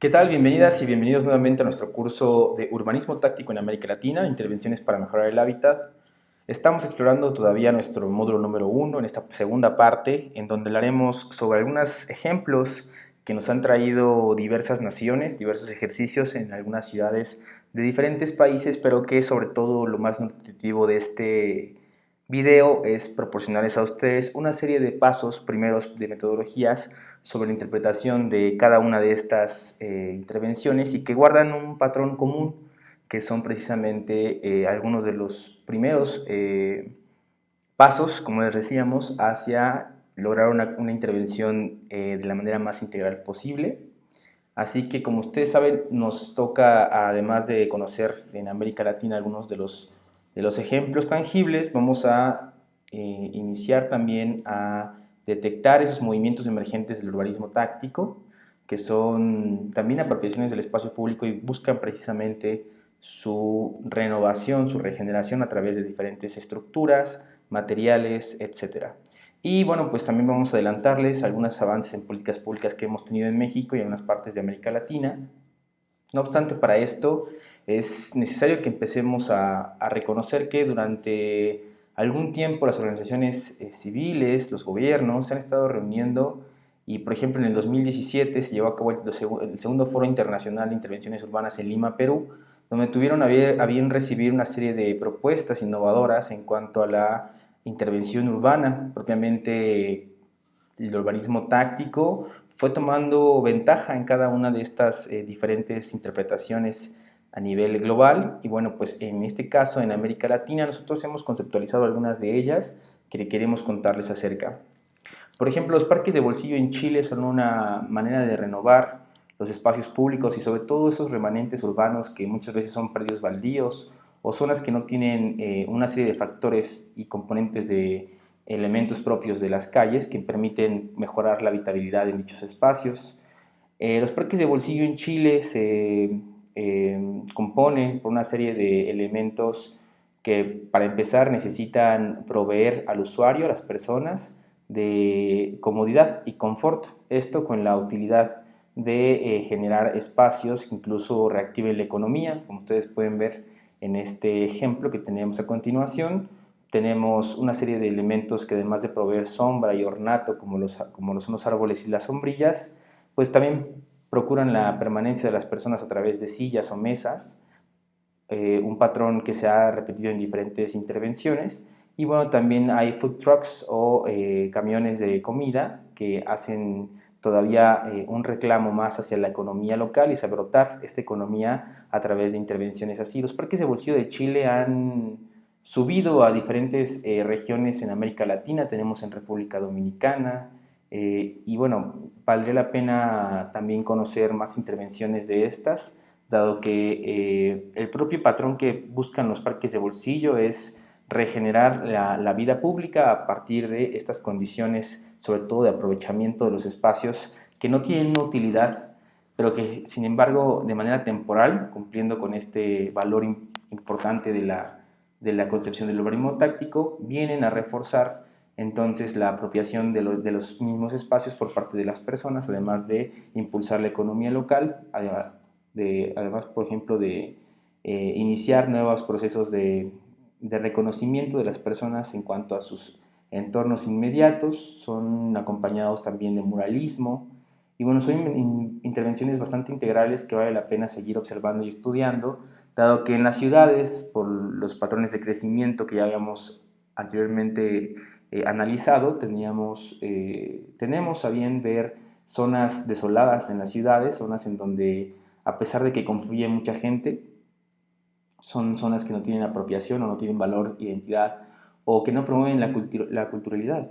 ¿Qué tal? Bienvenidas y bienvenidos nuevamente a nuestro curso de Urbanismo Táctico en América Latina, Intervenciones para mejorar el hábitat. Estamos explorando todavía nuestro módulo número 1 en esta segunda parte, en donde hablaremos sobre algunos ejemplos que nos han traído diversas naciones, diversos ejercicios en algunas ciudades de diferentes países, pero que sobre todo lo más nutritivo de este video es proporcionarles a ustedes una serie de pasos, primeros de metodologías sobre la interpretación de cada una de estas intervenciones y que guardan un patrón común, que son precisamente algunos de los primeros pasos, como les decíamos, hacia lograr una intervención de la manera más integral posible. Así que, como ustedes saben, nos toca, además de conocer en América Latina algunos de los ejemplos tangibles, vamos a iniciar también a detectar esos movimientos emergentes del urbanismo táctico, que son también apropiaciones del espacio público y buscan precisamente su renovación, su regeneración a través de diferentes estructuras, materiales, etcétera. Y bueno, pues también vamos a adelantarles algunos avances en políticas públicas que hemos tenido en México y en algunas partes de América Latina. No obstante, para esto es necesario que empecemos a reconocer que durante algún tiempo las organizaciones civiles, los gobiernos, se han estado reuniendo y, por ejemplo, en el 2017 se llevó a cabo el segundo Foro Internacional de Intervenciones Urbanas en Lima, Perú, donde tuvieron a bien recibir una serie de propuestas innovadoras en cuanto a la intervención urbana, propiamente el urbanismo táctico fue tomando ventaja en cada una de estas diferentes interpretaciones a nivel global y bueno, pues en este caso en América Latina nosotros hemos conceptualizado algunas de ellas que queremos contarles acerca. Por ejemplo, los parques de bolsillo en Chile son una manera de renovar los espacios públicos y sobre todo esos remanentes urbanos que muchas veces son predios baldíos o zonas que no tienen una serie de factores y componentes de elementos propios de las calles que permiten mejorar la habitabilidad en dichos espacios. Los parques de bolsillo en Chile se componen por una serie de elementos que, para empezar, necesitan proveer al usuario, a las personas, de comodidad y confort. Esto con la utilidad de generar espacios que incluso reactiven la economía, como ustedes pueden ver en este ejemplo que tenemos a continuación. Tenemos una serie de elementos que, además de proveer sombra y ornato, como lo son los árboles y las sombrillas, pues también procuran la permanencia de las personas a través de sillas o mesas, un patrón que se ha repetido en diferentes intervenciones. Y bueno, también hay food trucks o camiones de comida que hacen todavía un reclamo más hacia la economía local y sabrotar esta economía a través de intervenciones así. Los parques de bolsillo de Chile han subido a diferentes regiones en América Latina, tenemos en República Dominicana, y bueno, valdría la pena también conocer más intervenciones de estas, dado que el propio patrón que buscan los parques de bolsillo es regenerar la vida pública a partir de estas condiciones, sobre todo de aprovechamiento de los espacios que no tienen una utilidad, pero que sin embargo de manera temporal, cumpliendo con este valor importante de la concepción del urbanismo táctico, vienen a reforzar entonces la apropiación de los mismos espacios por parte de las personas, además de impulsar la economía local, además, por ejemplo, de iniciar nuevos procesos de reconocimiento de las personas en cuanto a sus entornos inmediatos. Son acompañados también de muralismo y bueno, son intervenciones bastante integrales que vale la pena seguir observando y estudiando, dado que en las ciudades, por los patrones de crecimiento que ya habíamos anteriormente analizado, tenemos a bien ver zonas desoladas en las ciudades, zonas en donde, a pesar de que confluye mucha gente, son zonas que no tienen apropiación o no tienen valor, identidad, o que no promueven la culturalidad.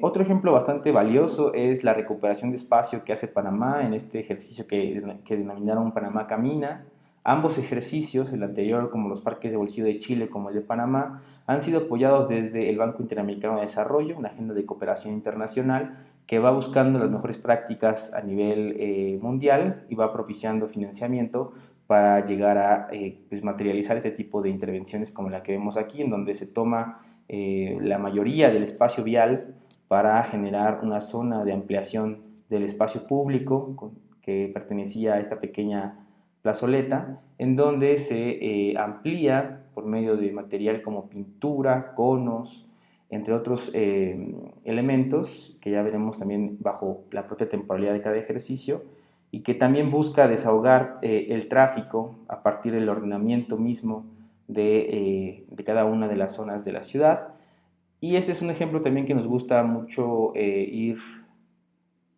Otro ejemplo bastante valioso es la recuperación de espacio que hace Panamá en este ejercicio que denominaron Panamá Camina. Ambos ejercicios, el anterior como los parques de bolsillo de Chile como el de Panamá, han sido apoyados desde el Banco Interamericano de Desarrollo, una agenda de cooperación internacional que va buscando las mejores prácticas a nivel mundial y va propiciando financiamiento para llegar a pues materializar este tipo de intervenciones como la que vemos aquí, en donde se toma la mayoría del espacio vial para generar una zona de ampliación del espacio público que pertenecía a esta pequeña plazoleta, en donde se amplía por medio de material como pintura, conos, entre otros elementos que ya veremos también bajo la propia temporalidad de cada ejercicio, y que también busca desahogar el tráfico a partir del ordenamiento mismo de cada una de las zonas de la ciudad. Y este es un ejemplo también que nos gusta mucho ir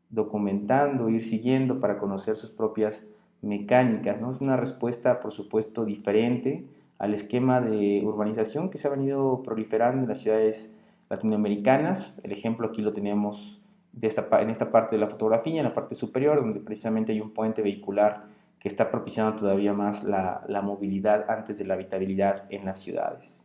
documentando, ir siguiendo para conocer sus propias mecánicas, ¿no? Es una respuesta, por supuesto, diferente al esquema de urbanización que se ha venido proliferando en las ciudades latinoamericanas. El ejemplo aquí lo tenemos en esta parte de la fotografía, en la parte superior, donde precisamente hay un puente vehicular que está propiciando todavía más la movilidad antes de la habitabilidad en las ciudades.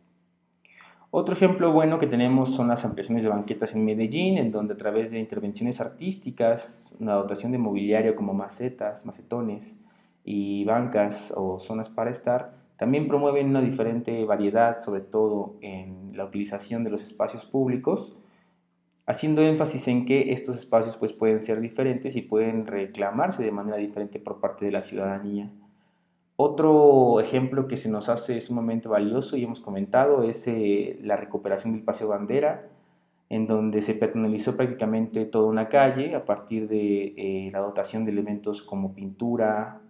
Otro ejemplo bueno que tenemos son las ampliaciones de banquetas en Medellín, en donde a través de intervenciones artísticas, una dotación de mobiliario como macetas, macetones y bancas o zonas para estar, también promueven una diferente variedad, sobre todo en la utilización de los espacios públicos, haciendo énfasis en que estos espacios pues, pueden ser diferentes y pueden reclamarse de manera diferente por parte de la ciudadanía. Otro ejemplo que se nos hace sumamente valioso y hemos comentado es la recuperación del Paseo Bandera, en donde se peatonalizó prácticamente toda una calle a partir de la dotación de elementos como pintura,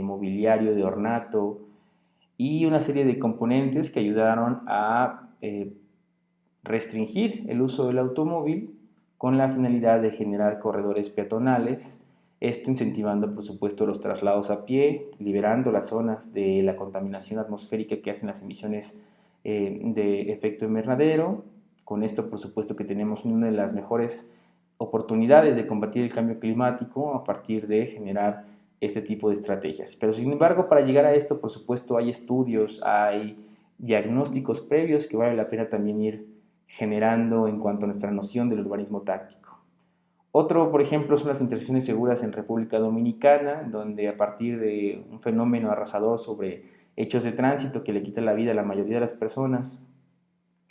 mobiliario de ornato y una serie de componentes que ayudaron a restringir el uso del automóvil con la finalidad de generar corredores peatonales, esto incentivando por supuesto los traslados a pie, liberando las zonas de la contaminación atmosférica que hacen las emisiones de efecto invernadero. Con esto por supuesto que tenemos una de las mejores oportunidades de combatir el cambio climático a partir de generar este tipo de estrategias. Pero sin embargo, para llegar a esto, por supuesto, hay estudios, hay diagnósticos previos que vale la pena también ir generando en cuanto a nuestra noción del urbanismo táctico. Otro, por ejemplo, son las intersecciones seguras en República Dominicana, donde a partir de un fenómeno arrasador sobre hechos de tránsito que le quita la vida a la mayoría de las personas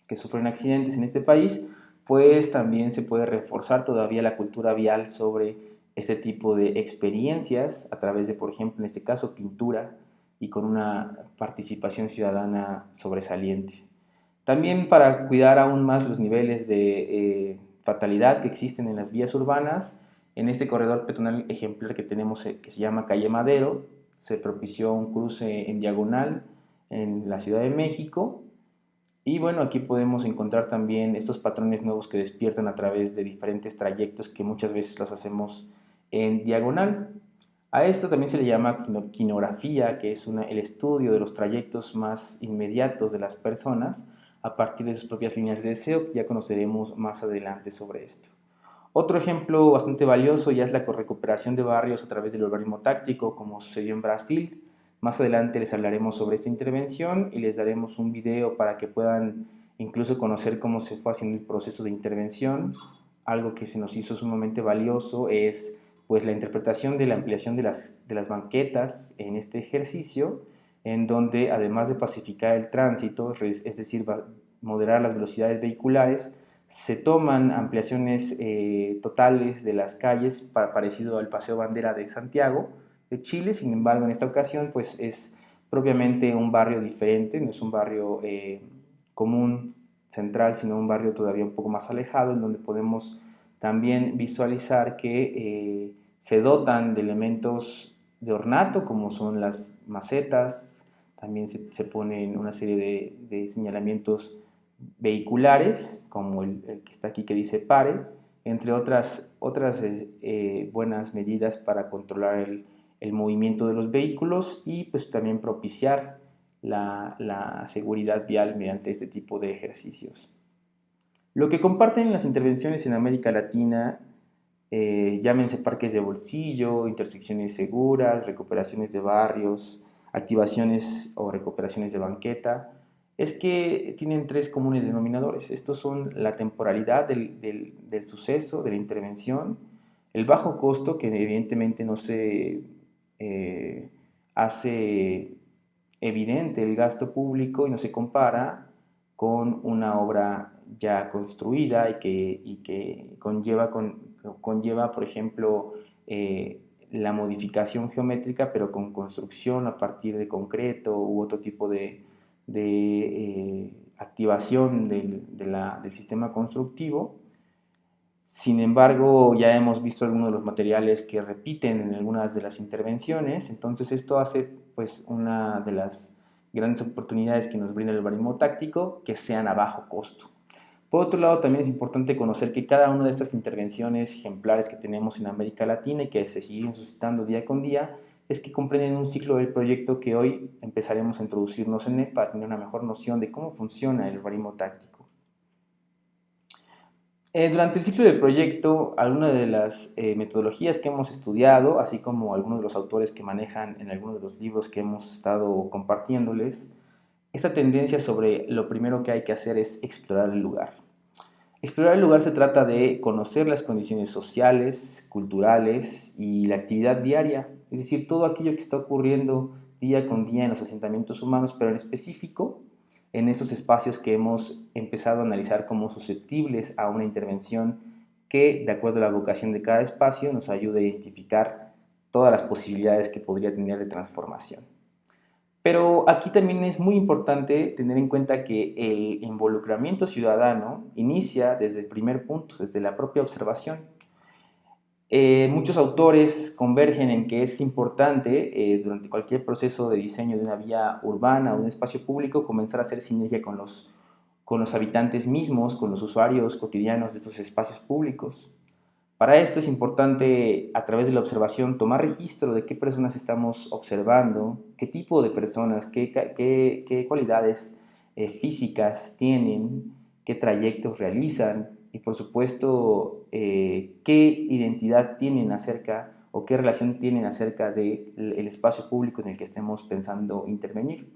que sufren accidentes en este país, pues también se puede reforzar todavía la cultura vial sobre este tipo de experiencias a través de, por ejemplo, en este caso, pintura y con una participación ciudadana sobresaliente. También para cuidar aún más los niveles de fatalidad que existen en las vías urbanas, en este corredor peatonal ejemplar que tenemos que se llama Calle Madero, se propició un cruce en diagonal en la Ciudad de México. Y bueno, aquí podemos encontrar también estos patrones nuevos que despiertan a través de diferentes trayectos que muchas veces los hacemos en diagonal. A esto también se le llama quinografía, que es el estudio de los trayectos más inmediatos de las personas a partir de sus propias líneas de deseo, que ya conoceremos más adelante sobre esto. Otro ejemplo bastante valioso ya es la recuperación de barrios a través del urbanismo táctico, como sucedió en Brasil. Más adelante les hablaremos sobre esta intervención y les daremos un video para que puedan incluso conocer cómo se fue haciendo el proceso de intervención. Algo que se nos hizo sumamente valioso es pues la interpretación de la ampliación de las banquetas en este ejercicio, en donde además de pacificar el tránsito, es decir, moderar las velocidades vehiculares, se toman ampliaciones totales de las calles parecido al Paseo Bandera de Santiago de Chile. Sin embargo, en esta ocasión pues es propiamente un barrio diferente, no es un barrio común, central, sino un barrio todavía un poco más alejado, en donde podemos también visualizar que se dotan de elementos de ornato, como son las macetas, también se ponen una serie de señalamientos vehiculares, como el que está aquí que dice pare, entre otras buenas medidas para controlar el movimiento de los vehículos y pues también propiciar la seguridad vial mediante este tipo de ejercicios. Lo que comparten las intervenciones en América Latina, llámense parques de bolsillo, intersecciones seguras, recuperaciones de barrios, activaciones o recuperaciones de banqueta, es que tienen tres comunes denominadores. Estos son la temporalidad del suceso, de la intervención, el bajo costo, que evidentemente no se hace evidente el gasto público y no se compara con una obra ya construida y que conlleva, por ejemplo, la modificación geométrica, pero con construcción a partir de concreto u otro tipo de activación del sistema constructivo. Sin embargo, ya hemos visto algunos de los materiales que repiten en algunas de las intervenciones, entonces esto hace pues una de las grandes oportunidades que nos brinda el urbanismo táctico, que sean a bajo costo. Por otro lado, también es importante conocer que cada una de estas intervenciones ejemplares que tenemos en América Latina y que se siguen suscitando día con día, es que comprenden un ciclo del proyecto que hoy empezaremos a introducirnos en él para tener una mejor noción de cómo funciona el urbanismo táctico. Durante el ciclo del proyecto, algunas de las metodologías que hemos estudiado, así como algunos de los autores que manejan en algunos de los libros que hemos estado compartiéndoles, esta tendencia sobre lo primero que hay que hacer es explorar el lugar. Explorar el lugar se trata de conocer las condiciones sociales, culturales y la actividad diaria, es decir, todo aquello que está ocurriendo día con día en los asentamientos humanos, pero en específico en esos espacios que hemos empezado a analizar como susceptibles a una intervención que, de acuerdo a la vocación de cada espacio, nos ayude a identificar todas las posibilidades que podría tener de transformación. Pero aquí también es muy importante tener en cuenta que el involucramiento ciudadano inicia desde el primer punto, desde la propia observación. Muchos autores convergen en que es importante durante cualquier proceso de diseño de una vía urbana o de un espacio público comenzar a hacer sinergia con los habitantes mismos, con los usuarios cotidianos de estos espacios públicos. Para esto es importante, a través de la observación, tomar registro de qué personas estamos observando, qué tipo de personas, qué cualidades físicas tienen, qué trayectos realizan y, por supuesto, qué identidad tienen acerca o qué relación tienen acerca del espacio público en el que estemos pensando intervenir.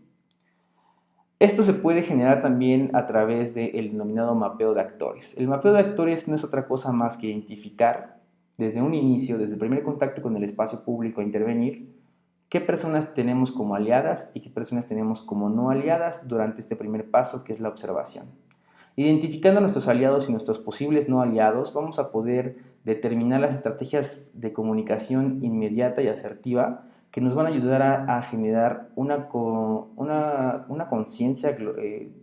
Esto se puede generar también a través del denominado mapeo de actores. El mapeo de actores no es otra cosa más que identificar desde un inicio, desde el primer contacto con el espacio público a intervenir, qué personas tenemos como aliadas y qué personas tenemos como no aliadas durante este primer paso, que es la observación. Identificando a nuestros aliados y nuestros posibles no aliados, vamos a poder determinar las estrategias de comunicación inmediata y asertiva que nos van a ayudar a generar una conciencia,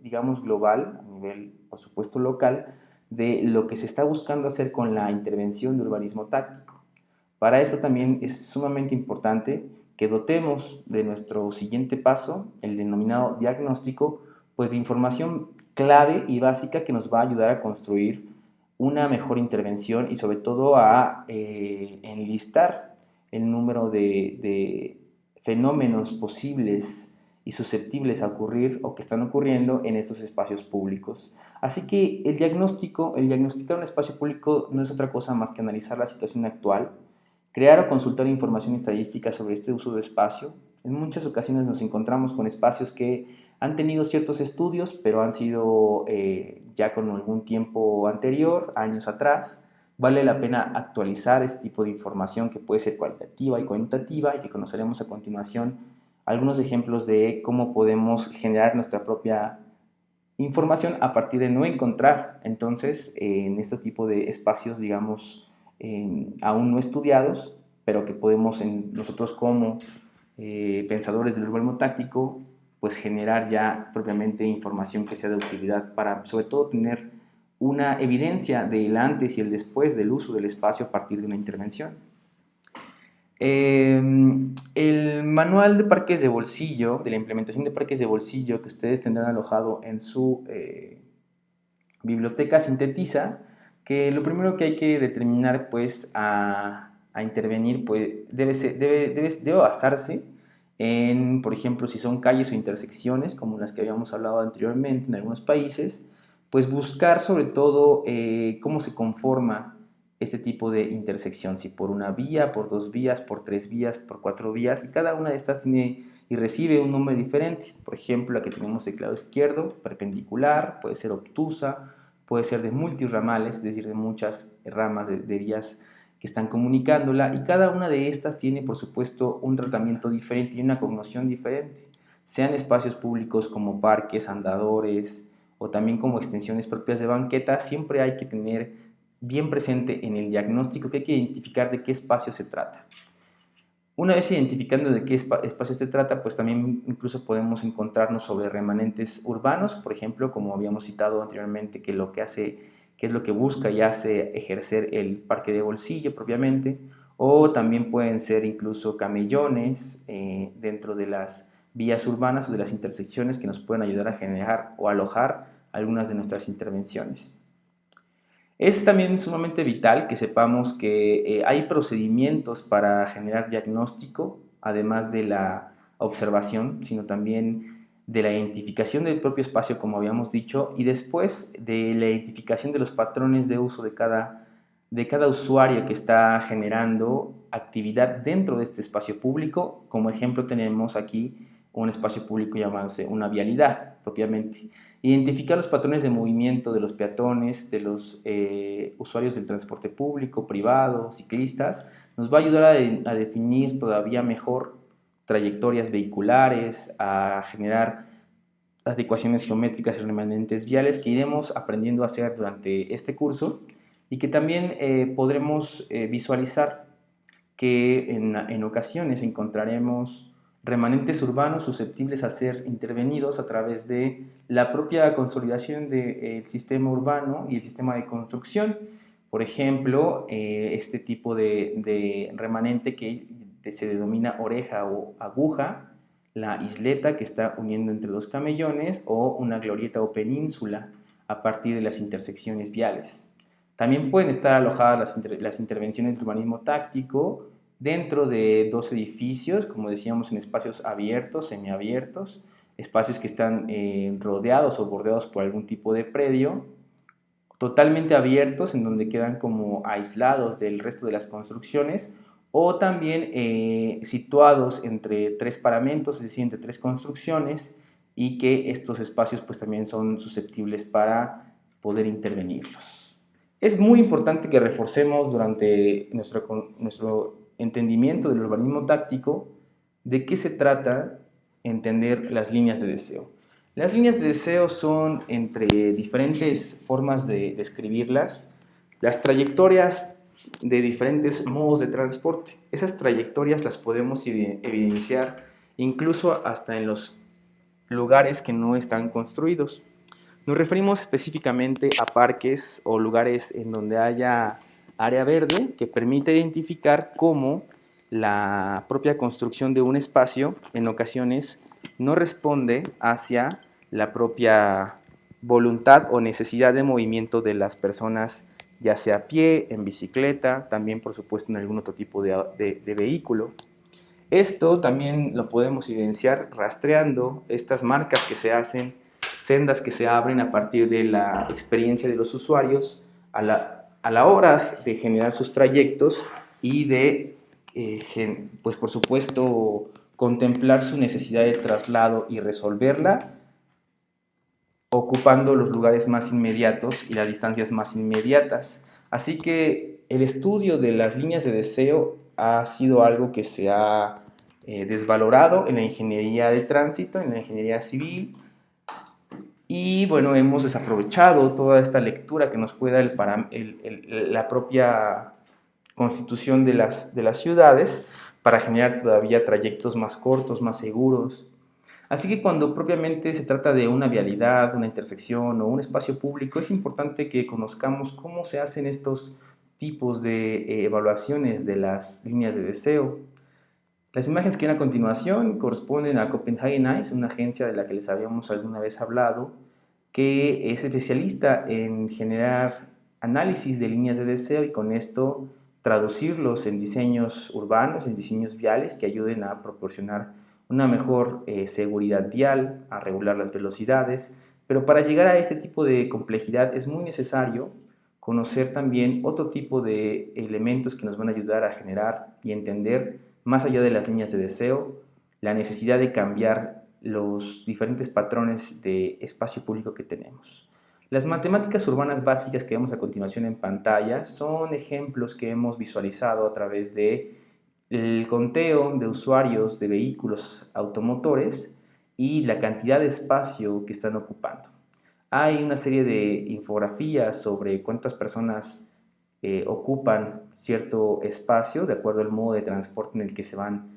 digamos, global, a nivel, por supuesto, local, de lo que se está buscando hacer con la intervención de urbanismo táctico. Para esto también es sumamente importante que dotemos de nuestro siguiente paso, el denominado diagnóstico, pues de información clave y básica que nos va a ayudar a construir una mejor intervención y sobre todo a enlistar el número de fenómenos posibles y susceptibles a ocurrir o que están ocurriendo en estos espacios públicos. Así que el diagnosticar un espacio público no es otra cosa más que analizar la situación actual, crear o consultar información estadística sobre este uso de espacio. En muchas ocasiones nos encontramos con espacios que han tenido ciertos estudios, pero han sido ya con algún tiempo anterior, años atrás. Vale la pena actualizar este tipo de información que puede ser cualitativa y cuantitativa y que conoceremos a continuación algunos ejemplos de cómo podemos generar nuestra propia información a partir de no encontrar entonces en este tipo de espacios, digamos, aún no estudiados, pero que podemos nosotros como pensadores del urbanismo táctico pues generar ya propiamente información que sea de utilidad para sobre todo tener una evidencia del antes y el después del uso del espacio a partir de una intervención. El manual de parques de bolsillo, de la implementación de parques de bolsillo que ustedes tendrán alojado en su biblioteca, sintetiza que lo primero que hay que determinar pues a intervenir pues debe basarse en, por ejemplo, si son calles o intersecciones como las que habíamos hablado anteriormente en algunos países, pues buscar sobre todo cómo se conforma este tipo de intersección, si por una vía, por dos vías, por tres vías, por cuatro vías, y cada una de estas tiene y recibe un nombre diferente. Por ejemplo, la que tenemos del lado izquierdo, perpendicular, puede ser obtusa, puede ser de multirramales, es decir, de muchas ramas de vías que están comunicándola, y cada una de estas tiene, por supuesto, un tratamiento diferente y una cognición diferente, sean espacios públicos como parques, andadores, o también como extensiones propias de banqueta. Siempre hay que tener bien presente en el diagnóstico que hay que identificar de qué espacio se trata. Una vez identificando de qué espacio se trata, pues también incluso podemos encontrarnos sobre remanentes urbanos, por ejemplo, como habíamos citado anteriormente, que es lo que busca y hace ejercer el parque de bolsillo propiamente, o también pueden ser incluso camellones dentro de las vías urbanas o de las intersecciones que nos pueden ayudar a generar o alojar algunas de nuestras intervenciones. Es también sumamente vital que sepamos que hay procedimientos para generar diagnóstico, además de la observación, sino también de la identificación del propio espacio, como habíamos dicho, y después de la identificación de los patrones de uso de cada usuario que está generando actividad dentro de este espacio público. Como ejemplo tenemos aquí un espacio público llamándose una vialidad propiamente. Identificar los patrones de movimiento de los peatones, de los usuarios del transporte público, privado, ciclistas, nos va a ayudar a definir todavía mejor trayectorias vehiculares, a generar adecuaciones geométricas y remanentes viales que iremos aprendiendo a hacer durante este curso y que también podremos visualizar que en ocasiones encontraremos remanentes urbanos susceptibles a ser intervenidos a través de la propia consolidación del sistema urbano y el sistema de construcción. Por ejemplo, este tipo de remanente que se denomina oreja o aguja, la isleta que está uniendo entre dos camellones o una glorieta o península a partir de las intersecciones viales. También pueden estar alojadas las intervenciones de urbanismo táctico dentro de dos edificios, como decíamos, en espacios abiertos, semiabiertos, espacios que están rodeados o bordeados por algún tipo de predio, totalmente abiertos en donde quedan como aislados del resto de las construcciones, o también situados entre tres paramentos, es decir, entre tres construcciones, y que estos espacios pues también son susceptibles para poder intervenirlos. Es muy importante que reforcemos durante nuestro entendimiento del urbanismo táctico de qué se trata entender las líneas de deseo. Las líneas de deseo son, entre diferentes formas de describirlas, las trayectorias de diferentes modos de transporte. Esas trayectorias las podemos evidenciar incluso hasta en los lugares que no están construidos. Nos referimos específicamente a parques o lugares en donde haya área verde que permite identificar cómo la propia construcción de un espacio en ocasiones no responde hacia la propia voluntad o necesidad de movimiento de las personas, ya sea a pie, en bicicleta, también por supuesto en algún otro tipo de vehículo. Esto también lo podemos evidenciar rastreando estas marcas que se hacen, sendas que se abren a partir de la experiencia de los usuarios a la hora de generar sus trayectos y de, pues por supuesto, contemplar su necesidad de traslado y resolverla ocupando los lugares más inmediatos y las distancias más inmediatas. Así que el estudio de las líneas de deseo ha sido algo que se ha desvalorado en la ingeniería de tránsito, en la ingeniería civil, y bueno, hemos desaprovechado toda esta lectura que nos puede dar la propia constitución de las ciudades para generar todavía trayectos más cortos, más seguros. Así que cuando propiamente se trata de una vialidad, una intersección o un espacio público, es importante que conozcamos cómo se hacen estos tipos de evaluaciones de las líneas de deseo. Las imágenes que vienen a continuación corresponden a Copenhagen Eyes, una agencia de la que les habíamos alguna vez hablado, que es especialista en generar análisis de líneas de deseo y con esto traducirlos en diseños urbanos, en diseños viales que ayuden a proporcionar una mejor seguridad vial, a regular las velocidades, pero para llegar a este tipo de complejidad es muy necesario conocer también otro tipo de elementos que nos van a ayudar a generar y entender, más allá de las líneas de deseo, la necesidad de cambiar los diferentes patrones de espacio público que tenemos. Las matemáticas urbanas básicas que vemos a continuación en pantalla son ejemplos que hemos visualizado a través de el conteo de usuarios de vehículos automotores y la cantidad de espacio que están ocupando. Hay una serie de infografías sobre cuántas personas ocupan cierto espacio de acuerdo al modo de transporte en el que se van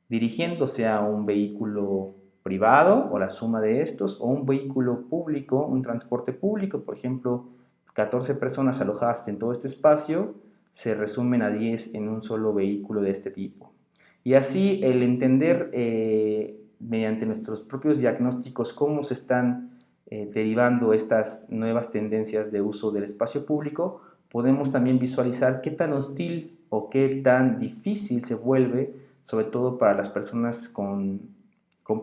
dirigiendo, sea un vehículo privado o la suma de estos, o un vehículo público, un transporte público, por ejemplo, 14 personas alojadas en todo este espacio se resumen a 10 en un solo vehículo de este tipo. Y así el entender mediante nuestros propios diagnósticos cómo se están derivando estas nuevas tendencias de uso del espacio público, podemos también visualizar qué tan hostil o qué tan difícil se vuelve, sobre todo para las personas con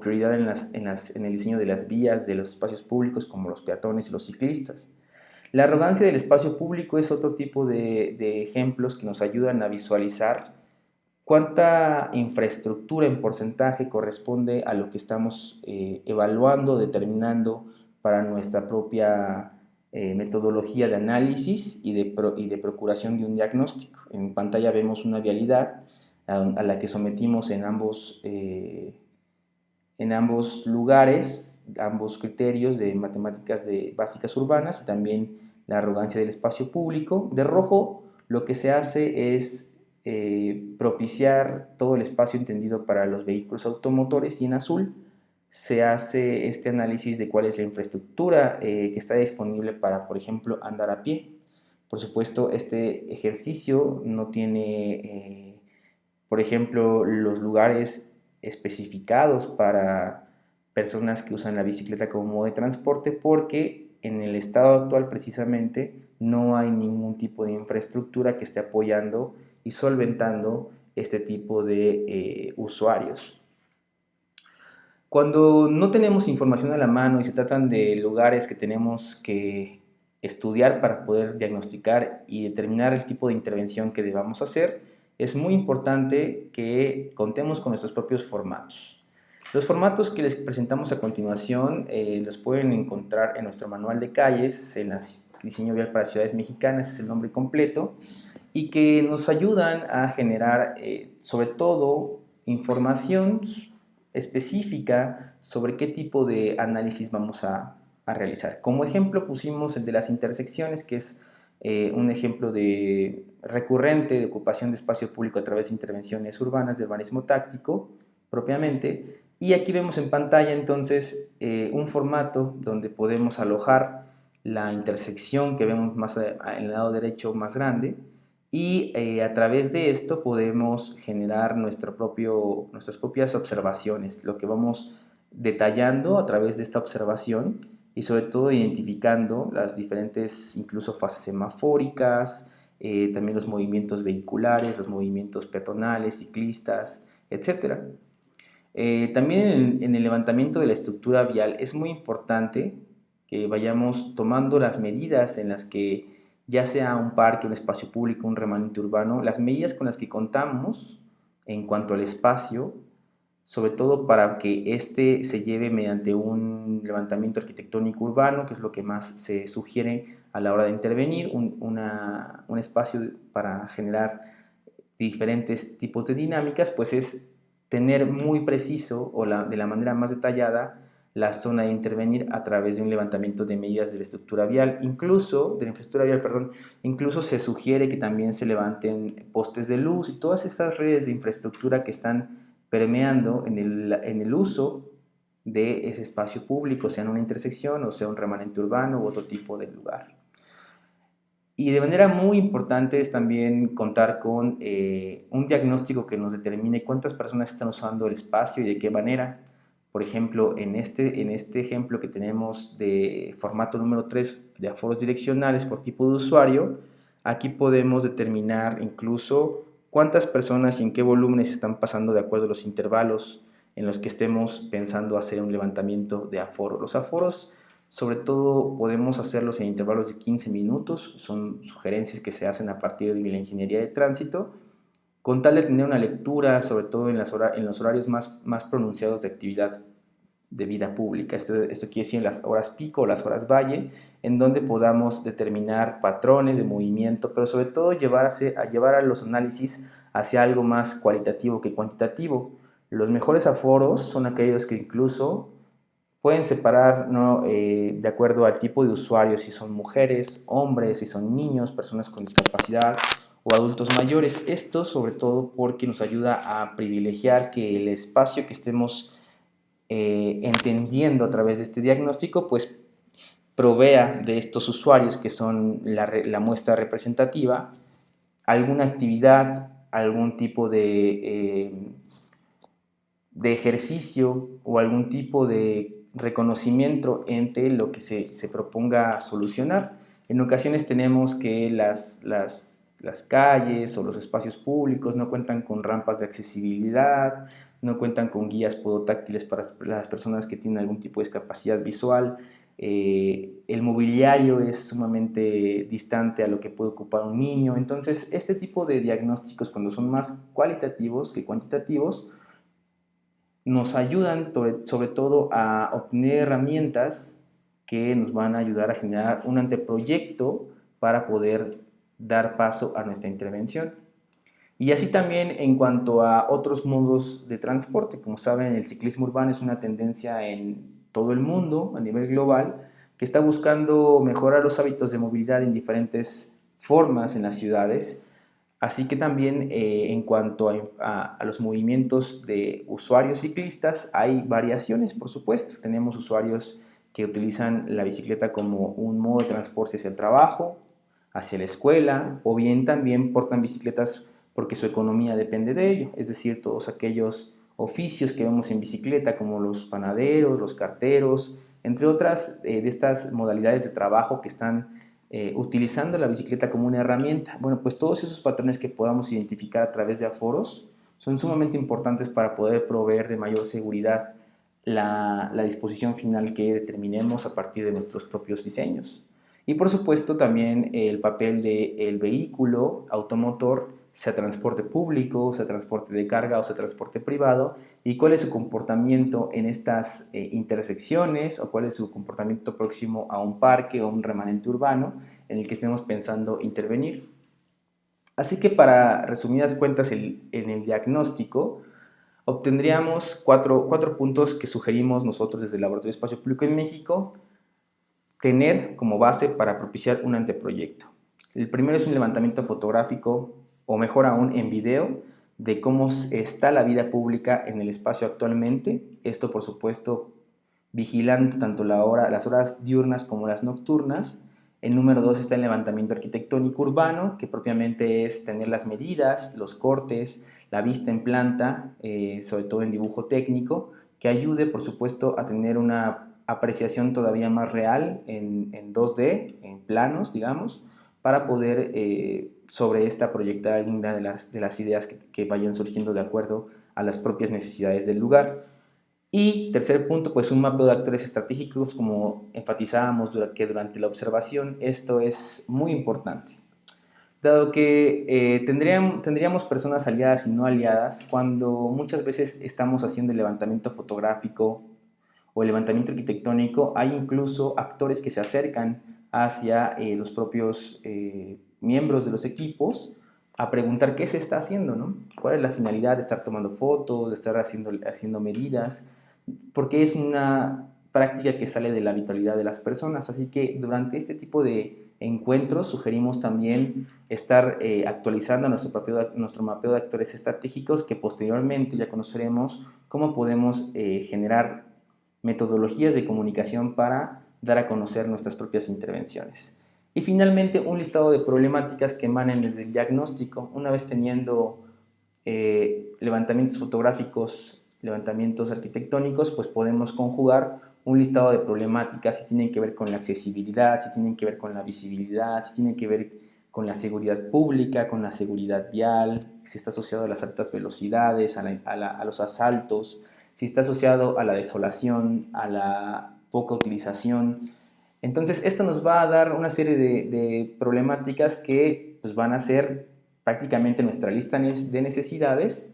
prioridad en el diseño de las vías, de los espacios públicos, como los peatones y los ciclistas. La arrogancia del espacio público es otro tipo de ejemplos que nos ayudan a visualizar cuánta infraestructura en porcentaje corresponde a lo que estamos evaluando, determinando para nuestra propia metodología de análisis y de procuración de un diagnóstico. En pantalla vemos una vialidad a la que sometimos en ambos lugares, ambos criterios de matemáticas básicas urbanas y también la arrogancia del espacio público. De rojo lo que se hace es propiciar todo el espacio entendido para los vehículos automotores, y en azul se hace este análisis de cuál es la infraestructura que está disponible para, por ejemplo, andar a pie. Por supuesto, este ejercicio no tiene, por ejemplo, los lugares especificados para personas que usan la bicicleta como modo de transporte, porque en el estado actual precisamente no hay ningún tipo de infraestructura que esté apoyando y solventando este tipo de usuarios. Cuando no tenemos información a la mano y se tratan de lugares que tenemos que estudiar para poder diagnosticar y determinar el tipo de intervención que debamos hacer, es muy importante que contemos con nuestros propios formatos. Los formatos que les presentamos a continuación los pueden encontrar en nuestro manual de calles, en el diseño vial para ciudades mexicanas, es el nombre completo, y que nos ayudan a generar sobre todo información específica sobre qué tipo de análisis vamos a realizar. Como ejemplo pusimos el de las intersecciones, que es un ejemplo recurrente de ocupación de espacio público a través de intervenciones urbanas de urbanismo táctico propiamente, y aquí vemos en pantalla entonces un formato donde podemos alojar la intersección que vemos más en el lado derecho más grande, y a través de esto podemos generar nuestras propias observaciones, lo que vamos detallando a través de esta observación y sobre todo identificando las diferentes incluso fases semafóricas, también los movimientos vehiculares, los movimientos peatonales, ciclistas, etc. También en el levantamiento de la estructura vial es muy importante que vayamos tomando las medidas en las que, ya sea un parque, un espacio público, un remanente urbano, las medidas con las que contamos en cuanto al espacio, sobre todo para que éste se lleve mediante un levantamiento arquitectónico urbano, que es lo que más se sugiere a la hora de intervenir, un espacio para generar diferentes tipos de dinámicas, pues es tener muy preciso o de la manera más detallada la zona de intervenir a través de un levantamiento de medidas de la estructura vial, de la infraestructura vial, perdón. Incluso se sugiere que también se levanten postes de luz y todas estas redes de infraestructura que están permeando en el uso de ese espacio público, sea en una intersección o sea un remanente urbano u otro tipo de lugar. Y de manera muy importante es también contar con un diagnóstico que nos determine cuántas personas están usando el espacio y de qué manera. Por ejemplo, en este ejemplo que tenemos de formato número 3 de aforos direccionales por tipo de usuario, aquí podemos determinar incluso cuántas personas y en qué volúmenes están pasando de acuerdo a los intervalos en los que estemos pensando hacer un levantamiento de aforo. Los aforos, sobre todo, podemos hacerlos en intervalos de 15 minutos, son sugerencias que se hacen a partir de la ingeniería de tránsito, con tal de tener una lectura, sobre todo en los horarios más pronunciados de actividad de vida pública. Esto quiere decir en las horas pico o las horas valle, en donde podamos determinar patrones de movimiento, pero sobre todo llevar a los análisis hacia algo más cualitativo que cuantitativo. Los mejores aforos son aquellos que incluso Pueden separar, ¿no? De acuerdo al tipo de usuarios, si son mujeres, hombres, si son niños, personas con discapacidad o adultos mayores. Esto sobre todo porque nos ayuda a privilegiar que el espacio que estemos entendiendo a través de este diagnóstico, pues provea de estos usuarios que son la muestra representativa alguna actividad, algún tipo de ejercicio o algún tipo de reconocimiento entre lo que se proponga solucionar. En ocasiones tenemos que las calles o los espacios públicos no cuentan con rampas de accesibilidad, no cuentan con guías podotáctiles para las personas que tienen algún tipo de discapacidad visual. El mobiliario es sumamente distante a lo que puede ocupar un niño. Entonces, este tipo de diagnósticos, cuando son más cualitativos que cuantitativos, nos ayudan sobre todo a obtener herramientas que nos van a ayudar a generar un anteproyecto para poder dar paso a nuestra intervención. Y así también en cuanto a otros modos de transporte. Como saben, el ciclismo urbano es una tendencia en todo el mundo, a nivel global, que está buscando mejorar los hábitos de movilidad en diferentes formas en las ciudades. Así que también en cuanto a los movimientos de usuarios ciclistas, hay variaciones, por supuesto. Tenemos usuarios que utilizan la bicicleta como un modo de transporte hacia el trabajo, hacia la escuela, o bien también portan bicicletas porque su economía depende de ello. Es decir, todos aquellos oficios que vemos en bicicleta, como los panaderos, los carteros, entre otras de estas modalidades de trabajo que están utilizando la bicicleta como una herramienta. Bueno, pues todos esos patrones que podamos identificar a través de aforos son sumamente importantes para poder proveer de mayor seguridad la disposición final que determinemos a partir de nuestros propios diseños. Y por supuesto también el papel del vehículo automotor, sea transporte público, sea transporte de carga o sea transporte privado, y cuál es su comportamiento en estas intersecciones o cuál es su comportamiento próximo a un parque o un remanente urbano en el que estemos pensando intervenir. Así que para resumidas cuentas en el diagnóstico obtendríamos cuatro puntos que sugerimos nosotros desde el Laboratorio de Espacio Público en México tener como base para propiciar un anteproyecto. El primero es un levantamiento fotográfico, o mejor aún en video, de cómo está la vida pública en el espacio actualmente. Esto, por supuesto, vigilando tanto las horas diurnas como las nocturnas. El número dos está el levantamiento arquitectónico urbano, que propiamente es tener las medidas, los cortes, la vista en planta, sobre todo en dibujo técnico, que ayude, por supuesto, a tener una apreciación todavía más real en 2D, en planos, digamos, para poder sobre esta proyectar alguna de las ideas que vayan surgiendo de acuerdo a las propias necesidades del lugar. Y tercer punto, pues un mapeo de actores estratégicos, como enfatizábamos durante la observación. Esto es muy importante, dado que tendríamos personas aliadas y no aliadas cuando muchas veces estamos haciendo el levantamiento fotográfico o el levantamiento arquitectónico. Hay incluso actores que se acercan hacia los propios miembros de los equipos a preguntar qué se está haciendo, ¿no? ¿Cuál es la finalidad de estar tomando fotos, de estar haciendo medidas? Porque es una práctica que sale de la habitualidad de las personas. Así que durante este tipo de encuentros sugerimos también estar actualizando nuestro mapeo de actores estratégicos, que posteriormente ya conoceremos cómo podemos generar metodologías de comunicación para dar a conocer nuestras propias intervenciones. Y finalmente, un listado de problemáticas que emanen desde el diagnóstico. Una vez teniendo levantamientos fotográficos, levantamientos arquitectónicos, pues podemos conjugar un listado de problemáticas si tienen que ver con la accesibilidad, si tienen que ver con la visibilidad, si tienen que ver con la seguridad pública, con la seguridad vial, si está asociado a las altas velocidades, a los asaltos, si está asociado a la desolación, a la poca utilización. Entonces, esto nos va a dar una serie de problemáticas que pues, van a ser prácticamente nuestra lista de necesidades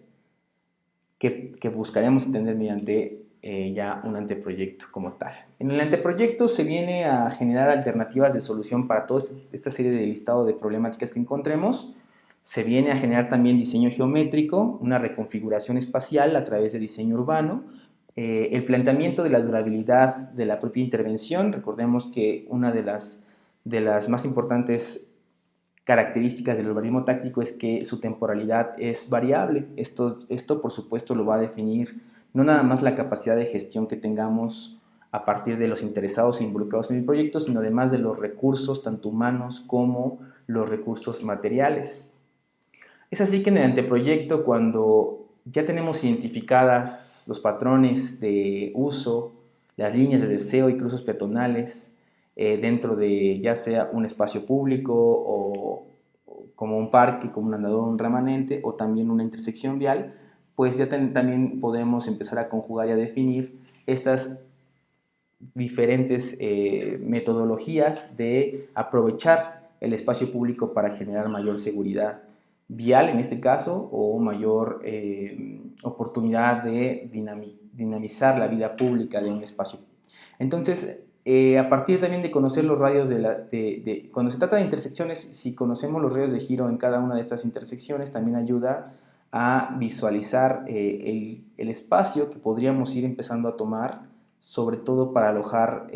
que buscaremos atender mediante ya un anteproyecto como tal. En el anteproyecto se viene a generar alternativas de solución para toda esta serie de listado de problemáticas que encontremos. Se viene a generar también diseño geométrico, una reconfiguración espacial a través de diseño urbano, El planteamiento de la durabilidad de la propia intervención. Recordemos que una de las más importantes características del urbanismo táctico es que su temporalidad es variable. Esto por supuesto lo va a definir no nada más la capacidad de gestión que tengamos a partir de los interesados e involucrados en el proyecto, sino además de los recursos tanto humanos como los recursos materiales. Es así que en el anteproyecto, cuando ya tenemos identificadas los patrones de uso, las líneas de deseo y cruces peatonales dentro de ya sea un espacio público o como un parque, como un andador, un remanente o también una intersección vial, pues ya también podemos empezar a conjugar y a definir estas diferentes metodologías de aprovechar el espacio público para generar mayor seguridad vial en este caso o mayor oportunidad de dinamizar la vida pública de un espacio. Entonces, a partir también de conocer los radios cuando se trata de intersecciones, si conocemos los radios de giro en cada una de estas intersecciones, también ayuda a visualizar el espacio que podríamos ir empezando a tomar, sobre todo para alojar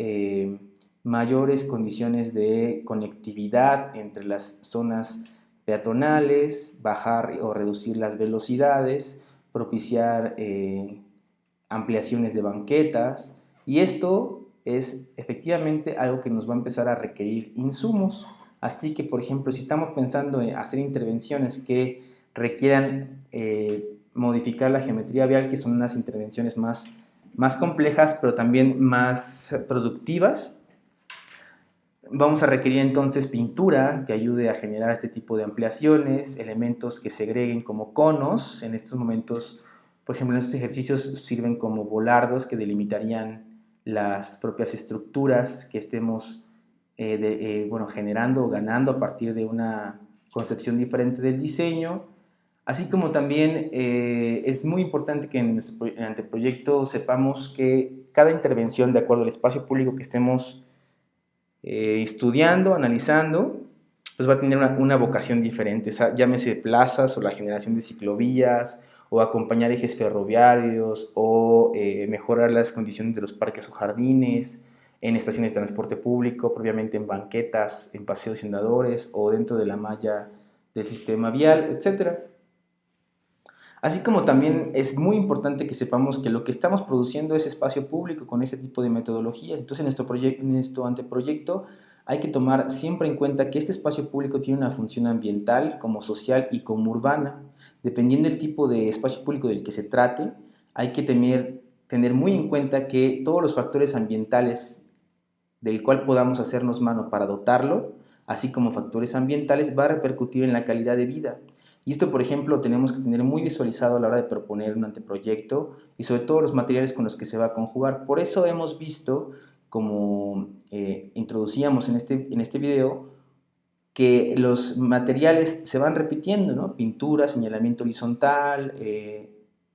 mayores condiciones de conectividad entre las zonas peatonales, bajar o reducir las velocidades, propiciar ampliaciones de banquetas, y esto es efectivamente algo que nos va a empezar a requerir insumos. Así que, por ejemplo, si estamos pensando en hacer intervenciones que requieran modificar la geometría vial, que son unas intervenciones más complejas, pero también más productivas, vamos a requerir entonces pintura que ayude a generar este tipo de ampliaciones, elementos que segreguen como conos. En estos momentos, por ejemplo, en estos ejercicios sirven como volardos que delimitarían las propias estructuras que estemos generando o ganando a partir de una concepción diferente del diseño. Así como también es muy importante que en nuestro anteproyecto sepamos que cada intervención, de acuerdo al espacio público que estemos estudiando, analizando, pues va a tener una vocación diferente, llámese plazas o la generación de ciclovías, o acompañar ejes ferroviarios, o mejorar las condiciones de los parques o jardines, en estaciones de transporte público, propiamente en banquetas, en paseos y andadores, o dentro de la malla del sistema vial, etcétera. Así como también es muy importante que sepamos que lo que estamos produciendo es espacio público con este tipo de metodologías. Entonces, en nuestro anteproyecto hay que tomar siempre en cuenta que este espacio público tiene una función ambiental, como social y como urbana. Dependiendo del tipo de espacio público del que se trate, hay que tener muy en cuenta que todos los factores ambientales del cual podamos hacernos mano para dotarlo, así como factores ambientales, va a repercutir en la calidad de vida. Y esto, por ejemplo, tenemos que tener muy visualizado a la hora de proponer un anteproyecto y sobre todo los materiales con los que se va a conjugar. Por eso hemos visto, como introducíamos en este video, que los materiales se van repitiendo, ¿no? Pintura, señalamiento horizontal,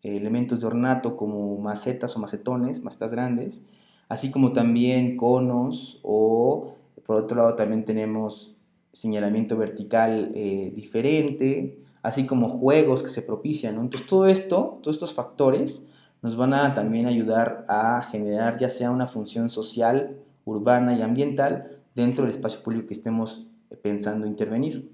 elementos de ornato como macetas o macetones, macetas grandes, así como también conos o por otro lado también tenemos señalamiento vertical diferente, así como juegos que se propician, ¿no? Entonces todo esto, todos estos factores nos van a también ayudar a generar ya sea una función social, urbana y ambiental dentro del espacio público que estemos pensando intervenir.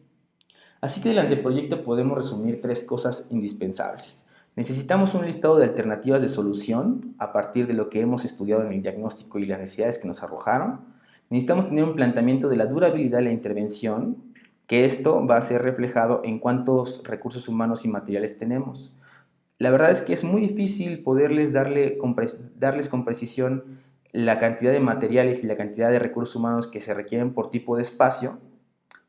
Así que del anteproyecto podemos resumir tres cosas indispensables. Necesitamos un listado de alternativas de solución a partir de lo que hemos estudiado en el diagnóstico y las necesidades que nos arrojaron. Necesitamos tener un planteamiento de la durabilidad de la intervención, que esto va a ser reflejado en cuántos recursos humanos y materiales tenemos. La verdad es que es muy difícil poderles darles con precisión la cantidad de materiales y la cantidad de recursos humanos que se requieren por tipo de espacio,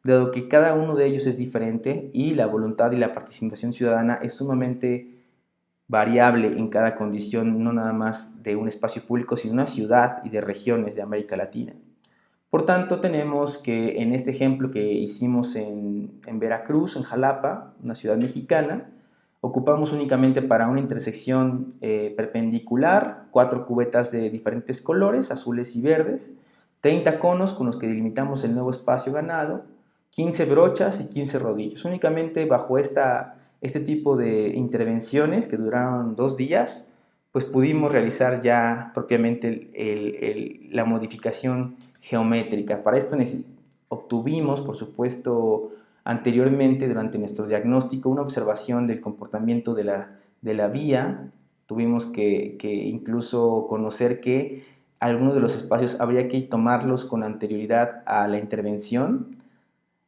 dado que cada uno de ellos es diferente y la voluntad y la participación ciudadana es sumamente variable en cada condición, no nada más de un espacio público, sino de una ciudad y de regiones de América Latina. Por tanto, tenemos que en este ejemplo que hicimos en Veracruz, en Jalapa, una ciudad mexicana, ocupamos únicamente para una intersección perpendicular 4 cubetas de diferentes colores, azules y verdes, 30 conos con los que delimitamos el nuevo espacio ganado, 15 brochas y 15 rodillos. Únicamente bajo este tipo de intervenciones que duraron 2 días, pues pudimos realizar ya propiamente la modificación geométrica. Para esto obtuvimos, por supuesto, anteriormente durante nuestro diagnóstico una observación del comportamiento de la vía. Tuvimos que incluso conocer que algunos de los espacios habría que tomarlos con anterioridad a la intervención,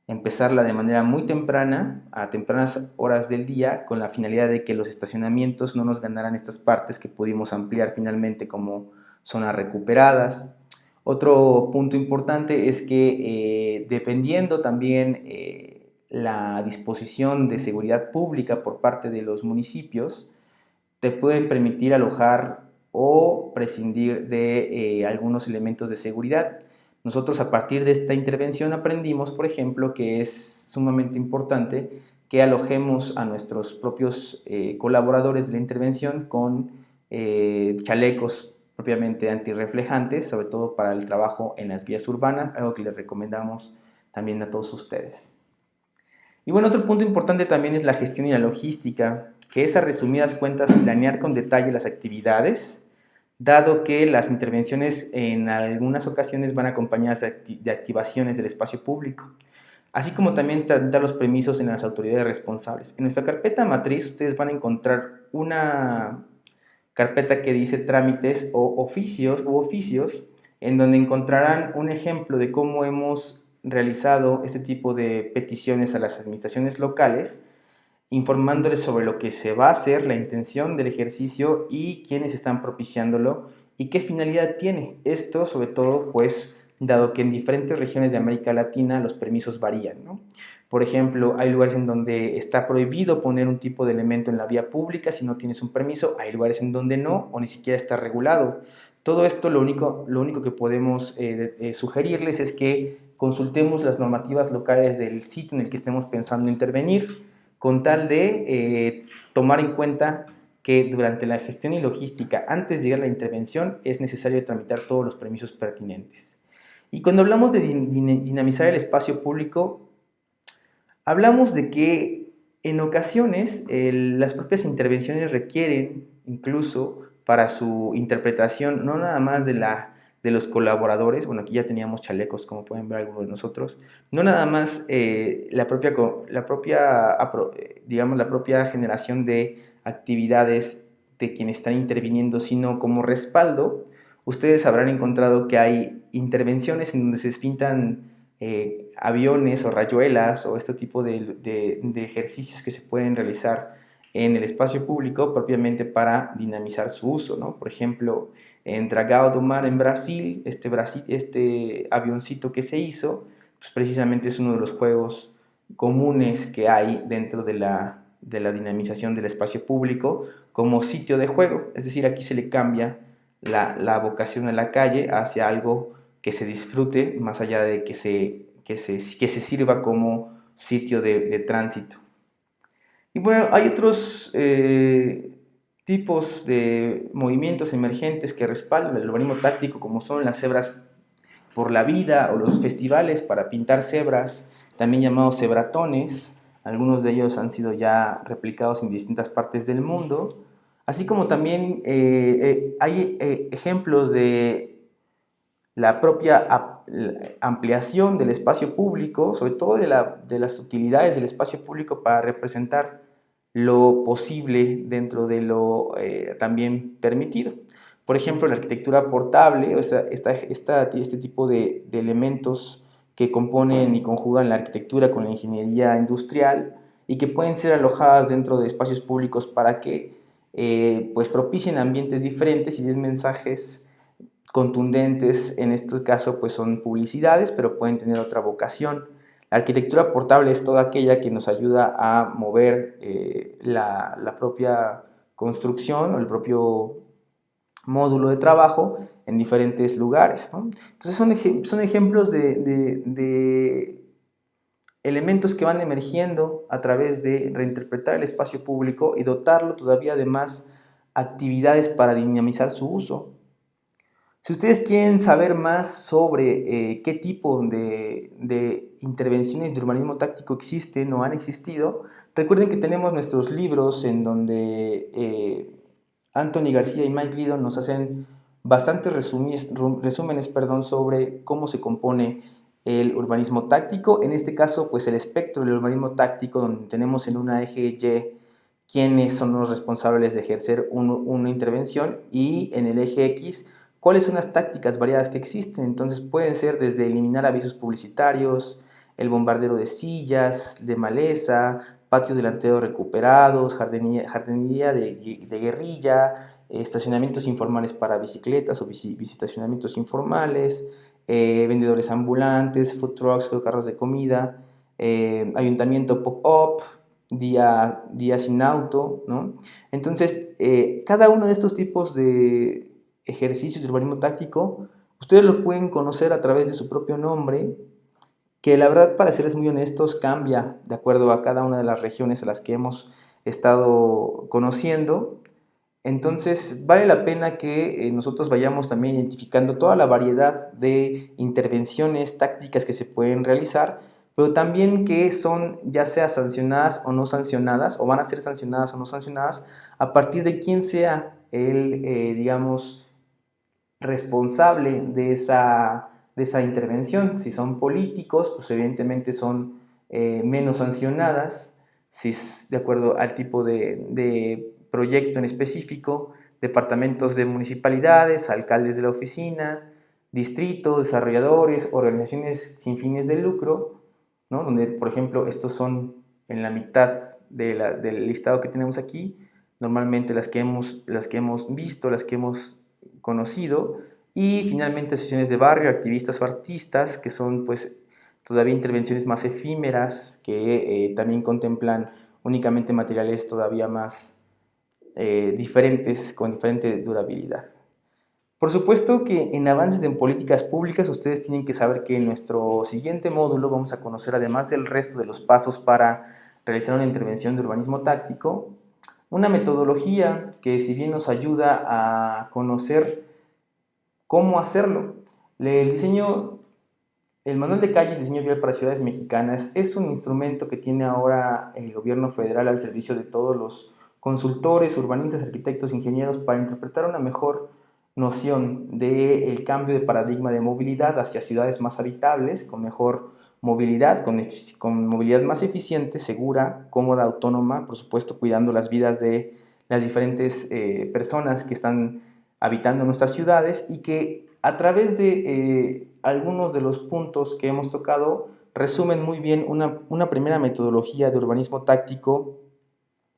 empezarla de manera muy temprana, a tempranas horas del día, con la finalidad de que los estacionamientos no nos ganaran estas partes que pudimos ampliar finalmente como zonas recuperadas. Otro punto importante es que dependiendo también la disposición de seguridad pública por parte de los municipios, te pueden permitir alojar o prescindir de algunos elementos de seguridad. Nosotros a partir de esta intervención aprendimos, por ejemplo, que es sumamente importante que alojemos a nuestros propios colaboradores de la intervención con chalecos propiamente antirreflejantes, sobre todo para el trabajo en las vías urbanas, algo que les recomendamos también a todos ustedes. Y bueno, otro punto importante también es la gestión y la logística, que es a resumidas cuentas planear con detalle las actividades, dado que las intervenciones en algunas ocasiones van acompañadas de activaciones del espacio público, así como también tramitar los permisos en las autoridades responsables. En nuestra carpeta matriz ustedes van a encontrar una carpeta que dice trámites o oficios, en donde encontrarán un ejemplo de cómo hemos realizado este tipo de peticiones a las administraciones locales, informándoles sobre lo que se va a hacer, la intención del ejercicio y quiénes están propiciándolo y qué finalidad tiene. Esto, sobre todo, pues, dado que en diferentes regiones de América Latina los permisos varían, ¿no? Por ejemplo, hay lugares en donde está prohibido poner un tipo de elemento en la vía pública si no tienes un permiso, hay lugares en donde no o ni siquiera está regulado. Todo esto lo único que podemos sugerirles es que consultemos las normativas locales del sitio en el que estemos pensando intervenir, con tal de tomar en cuenta que durante la gestión y logística, antes de llegar a la intervención, es necesario tramitar todos los permisos pertinentes. Y cuando hablamos de dinamizar el espacio público, hablamos de que en ocasiones las propias intervenciones requieren incluso para su interpretación no nada más de los colaboradores, bueno, aquí ya teníamos chalecos, como pueden ver algunos de nosotros, no nada más digamos, la propia generación de actividades de quienes están interviniendo, sino como respaldo, ustedes habrán encontrado que hay intervenciones en donde se pintan aviones o rayuelas o este tipo de ejercicios que se pueden realizar en el espacio público propiamente para dinamizar su uso, ¿no? Por ejemplo, en Dragão do Mar en Brasil, este avioncito que se hizo, pues precisamente es uno de los juegos comunes que hay dentro de la dinamización del espacio público como sitio de juego, es decir, aquí se le cambia la vocación a la calle hacia algo que se disfrute más allá de que se sirva como sitio de tránsito. Y bueno, hay otros tipos de movimientos emergentes que respaldan el urbanismo táctico, como son las cebras por la vida o los festivales para pintar cebras, también llamados cebratones. Algunos de ellos han sido ya replicados en distintas partes del mundo, así como también hay ejemplos de la propia ampliación del espacio público, sobre todo de las utilidades del espacio público para representar lo posible dentro de lo también permitido. Por ejemplo, la arquitectura portable, este tipo de elementos que componen y conjugan la arquitectura con la ingeniería industrial y que pueden ser alojadas dentro de espacios públicos para que pues propicien ambientes diferentes y den mensajes contundentes. En este caso pues son publicidades, pero pueden tener otra vocación. La arquitectura portable es toda aquella que nos ayuda a mover la propia construcción o el propio módulo de trabajo en diferentes lugares, ¿no? Entonces son ejemplos de elementos que van emergiendo a través de reinterpretar el espacio público y dotarlo todavía de más actividades para dinamizar su uso. Si ustedes quieren saber más sobre qué tipo de intervenciones de urbanismo táctico existen o han existido, recuerden que tenemos nuestros libros en donde Anthony García y Mike Liddon nos hacen bastantes resúmenes sobre cómo se compone el urbanismo táctico. En este caso, pues el espectro del urbanismo táctico, donde tenemos en una eje Y quiénes son los responsables de ejercer una intervención, y en el eje X cuáles son las tácticas variadas que existen. Entonces pueden ser desde eliminar avisos publicitarios, el bombardeo de sillas, de maleza, patios delanteros recuperados, jardinería de guerrilla, estacionamientos informales para bicicletas o visitacionamientos informales, vendedores ambulantes, food trucks, carros de comida, ayuntamiento pop-up, día sin auto, ¿no? Entonces, cada uno de estos tipos de ejercicios de urbanismo táctico, ustedes lo pueden conocer a través de su propio nombre, que la verdad, para serles muy honestos, cambia de acuerdo a cada una de las regiones a las que hemos estado conociendo. Entonces, vale la pena que nosotros vayamos también identificando toda la variedad de intervenciones tácticas que se pueden realizar, pero también que son ya sea sancionadas o no sancionadas, o van a ser sancionadas o no sancionadas, a partir de quién sea el, digamos, responsable de esa intervención. Si son políticos, pues evidentemente son menos sancionadas, si es de acuerdo al tipo de proyecto en específico, departamentos de municipalidades, alcaldes de la oficina, distritos, desarrolladores, organizaciones sin fines de lucro, ¿no? Donde, por ejemplo, estos son en la mitad del listado que tenemos aquí, normalmente las que hemos visto, las que hemos conocido, y finalmente sesiones de barrio, activistas o artistas, que son pues todavía intervenciones más efímeras, que también contemplan únicamente materiales todavía más diferentes, con diferente durabilidad. Por supuesto que en avances en políticas públicas ustedes tienen que saber que en nuestro siguiente módulo vamos a conocer, además del resto de los pasos para realizar una intervención de urbanismo táctico, una metodología que, si bien nos ayuda a conocer cómo hacerlo, el manual de calles diseño vial para ciudades mexicanas es un instrumento que tiene ahora el gobierno federal al servicio de todos los consultores, urbanistas, arquitectos, ingenieros, para interpretar una mejor noción del cambio de paradigma de movilidad hacia ciudades más habitables, con mejor movilidad, con movilidad más eficiente, segura, cómoda, autónoma, por supuesto cuidando las vidas de las diferentes personas que están habitando nuestras ciudades, y que a través de algunos de los puntos que hemos tocado resumen muy bien una primera metodología de urbanismo táctico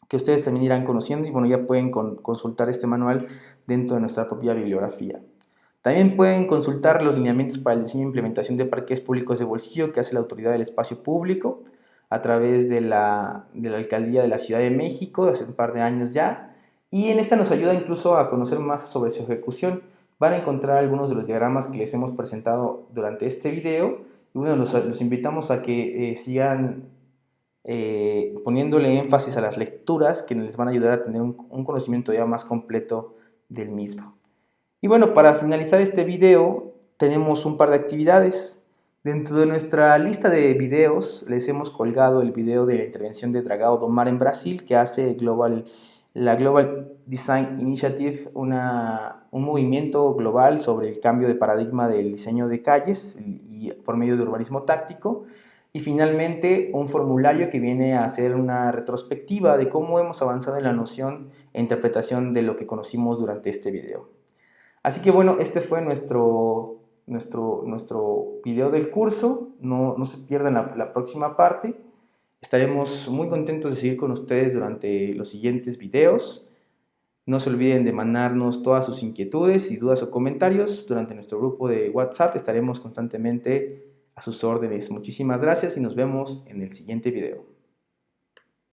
que ustedes también irán conociendo, y bueno, ya pueden consultar este manual dentro de nuestra propia bibliografía. También pueden consultar los lineamientos para el diseño e implementación de parques públicos de bolsillo que hace la Autoridad del Espacio Público a través de la Alcaldía de la Ciudad de México hace un par de años ya, y en esta nos ayuda incluso a conocer más sobre su ejecución. Van a encontrar algunos de los diagramas que les hemos presentado durante este video, y bueno, los invitamos a que sigan poniéndole énfasis a las lecturas que les van a ayudar a tener un conocimiento ya más completo del mismo. Y bueno, para finalizar este video tenemos un par de actividades. Dentro de nuestra lista de videos les hemos colgado el video de la intervención de Dragão do Mar en Brasil, que hace la Global Design Initiative, un movimiento global sobre el cambio de paradigma del diseño de calles y por medio de urbanismo táctico. Y finalmente un formulario que viene a hacer una retrospectiva de cómo hemos avanzado en la noción e interpretación de lo que conocimos durante este video. Así que bueno, este fue nuestro video del curso. No se pierdan la próxima parte. Estaremos muy contentos de seguir con ustedes durante los siguientes videos. No se olviden de mandarnos todas sus inquietudes y dudas o comentarios durante nuestro grupo de WhatsApp. Estaremos constantemente a sus órdenes. Muchísimas gracias y nos vemos en el siguiente video.